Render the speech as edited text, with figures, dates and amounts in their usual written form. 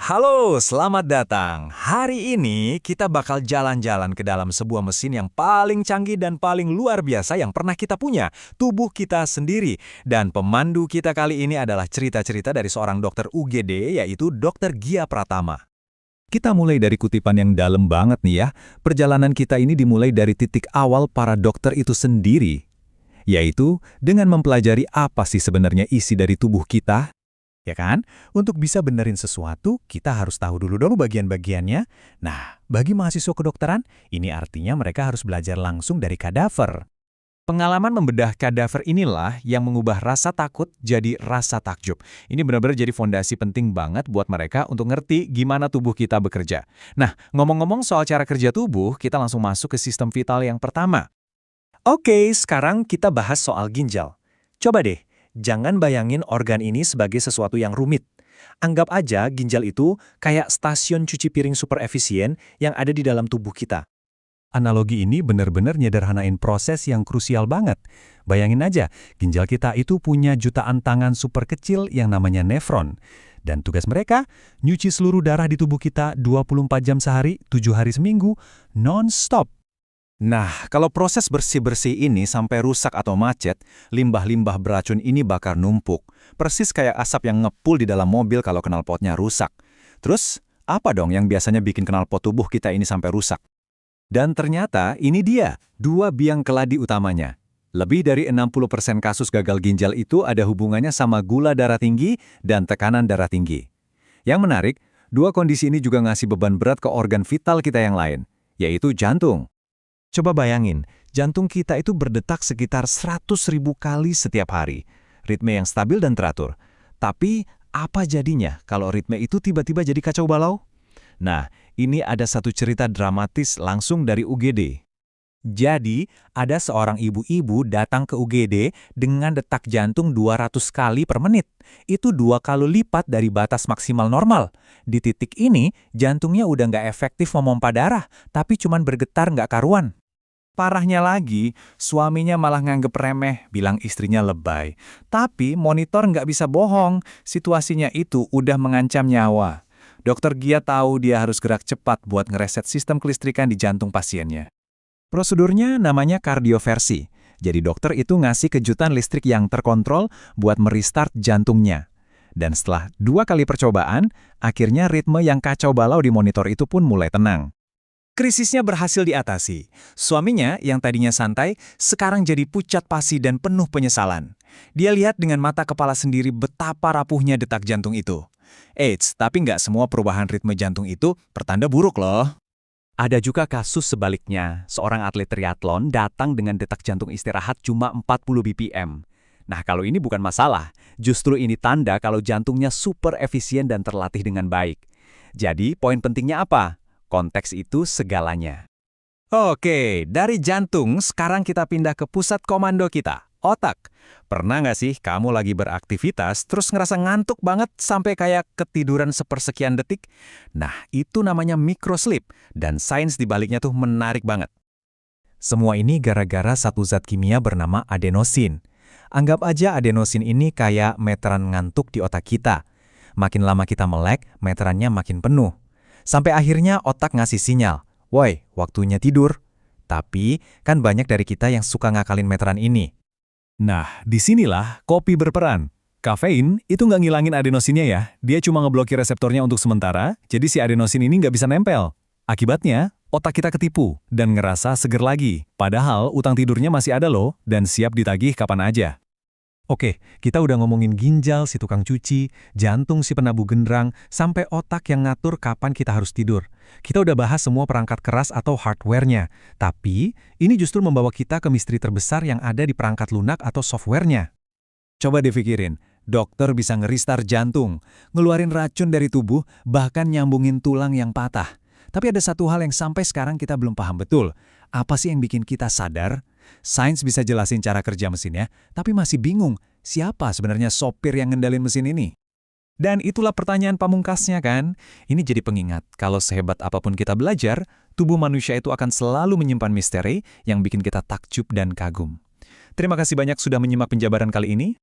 Halo, selamat datang. Hari ini kita bakal jalan-jalan ke dalam sebuah mesin yang paling canggih dan paling luar biasa yang pernah kita punya, tubuh kita sendiri. Dan pemandu kita kali ini adalah cerita-cerita dari seorang dokter UGD, yaitu Dr. Gia Pratama. Kita mulai dari kutipan yang dalam banget nih ya. Perjalanan kita ini dimulai dari titik awal para dokter itu sendiri, yaitu dengan mempelajari apa sih sebenarnya isi dari tubuh kita. Ya kan? Untuk bisa benerin sesuatu, kita harus tahu dulu dong bagian-bagiannya. Nah, bagi mahasiswa kedokteran, ini artinya mereka harus belajar langsung dari kadaver. Pengalaman membedah kadaver inilah yang mengubah rasa takut jadi rasa takjub. Ini benar-benar jadi fondasi penting banget buat mereka untuk ngerti gimana tubuh kita bekerja. Nah, ngomong-ngomong soal cara kerja tubuh, kita langsung masuk ke sistem vital yang pertama. Oke, sekarang kita bahas soal ginjal. Coba deh, jangan bayangin organ ini sebagai sesuatu yang rumit. Anggap aja ginjal itu kayak stasiun cuci piring super efisien yang ada di dalam tubuh kita. Analogi ini benar-benar nyederhanain proses yang krusial banget. Bayangin aja, ginjal kita itu punya jutaan tangan super kecil yang namanya nefron. Dan tugas mereka, nyuci seluruh darah di tubuh kita 24 jam sehari, 7 hari seminggu, non-stop. Nah, kalau proses bersih-bersih ini sampai rusak atau macet, limbah-limbah beracun ini bakal numpuk. Persis kayak asap yang ngepul di dalam mobil kalau knalpotnya rusak. Terus, apa dong yang biasanya bikin knalpot tubuh kita ini sampai rusak? Dan ternyata ini dia, dua biang keladi utamanya. Lebih dari 60% kasus gagal ginjal itu ada hubungannya sama gula darah tinggi dan tekanan darah tinggi. Yang menarik, dua kondisi ini juga ngasih beban berat ke organ vital kita yang lain, yaitu jantung. Coba bayangin, jantung kita itu berdetak sekitar 100.000 kali setiap hari. Ritme yang stabil dan teratur. Tapi, apa jadinya kalau ritme itu tiba-tiba jadi kacau balau? Nah, ini ada satu cerita dramatis langsung dari UGD. Jadi, ada seorang ibu-ibu datang ke UGD dengan detak jantung 200 kali per menit. Itu 2 kali lipat dari batas maksimal normal. Di titik ini, jantungnya udah nggak efektif memompa darah, tapi cuman bergetar nggak karuan. Parahnya lagi, suaminya malah nganggep remeh, bilang istrinya lebay. Tapi monitor nggak bisa bohong, situasinya itu udah mengancam nyawa. Dokter Gia tahu dia harus gerak cepat buat ngereset sistem kelistrikan di jantung pasiennya. Prosedurnya namanya kardioversi. Jadi dokter itu ngasih kejutan listrik yang terkontrol buat merestart jantungnya. Dan setelah 2 kali percobaan, akhirnya ritme yang kacau balau di monitor itu pun mulai tenang. Krisisnya berhasil diatasi. Suaminya yang tadinya santai, sekarang jadi pucat pasi dan penuh penyesalan. Dia lihat dengan mata kepala sendiri betapa rapuhnya detak jantung itu. Eits, tapi nggak semua perubahan ritme jantung itu pertanda buruk loh. Ada juga kasus sebaliknya, seorang atlet triathlon datang dengan detak jantung istirahat cuma 40 bpm. Nah, kalau ini bukan masalah, justru ini tanda kalau jantungnya super efisien dan terlatih dengan baik. Jadi, poin pentingnya apa? Konteks itu segalanya. Oke, dari jantung, sekarang kita pindah ke pusat komando kita, otak. Pernah nggak sih kamu lagi beraktivitas, terus ngerasa ngantuk banget sampai kayak ketiduran sepersekian detik? Nah, itu namanya microsleep, dan sains di baliknya tuh menarik banget. Semua ini gara-gara satu zat kimia bernama adenosin. Anggap aja adenosin ini kayak meteran ngantuk di otak kita. Makin lama kita melek, meterannya makin penuh. Sampai akhirnya otak ngasih sinyal, woi, waktunya tidur. Tapi, kan banyak dari kita yang suka ngakalin meteran ini. Nah, disinilah kopi berperan. Kafein itu nggak ngilangin adenosinnya ya, dia cuma ngeblokir reseptornya untuk sementara, jadi si adenosin ini nggak bisa nempel. Akibatnya, otak kita ketipu dan ngerasa seger lagi. Padahal utang tidurnya masih ada loh, dan siap ditagih kapan aja. Oke, kita udah ngomongin ginjal si tukang cuci, jantung si penabuh genderang, sampai otak yang ngatur kapan kita harus tidur. Kita udah bahas semua perangkat keras atau hardware-nya. Tapi, ini justru membawa kita ke misteri terbesar yang ada di perangkat lunak atau software-nya. Coba dipikirin, dokter bisa nge-restart jantung, ngeluarin racun dari tubuh, bahkan nyambungin tulang yang patah. Tapi ada satu hal yang sampai sekarang kita belum paham betul. Apa sih yang bikin kita sadar? Sains bisa jelasin cara kerja mesinnya, tapi masih bingung siapa sebenarnya sopir yang ngendalin mesin ini. Dan itulah pertanyaan pamungkasnya kan? Ini jadi pengingat, kalau sehebat apapun kita belajar, tubuh manusia itu akan selalu menyimpan misteri yang bikin kita takjub dan kagum. Terima kasih banyak sudah menyimak penjabaran kali ini.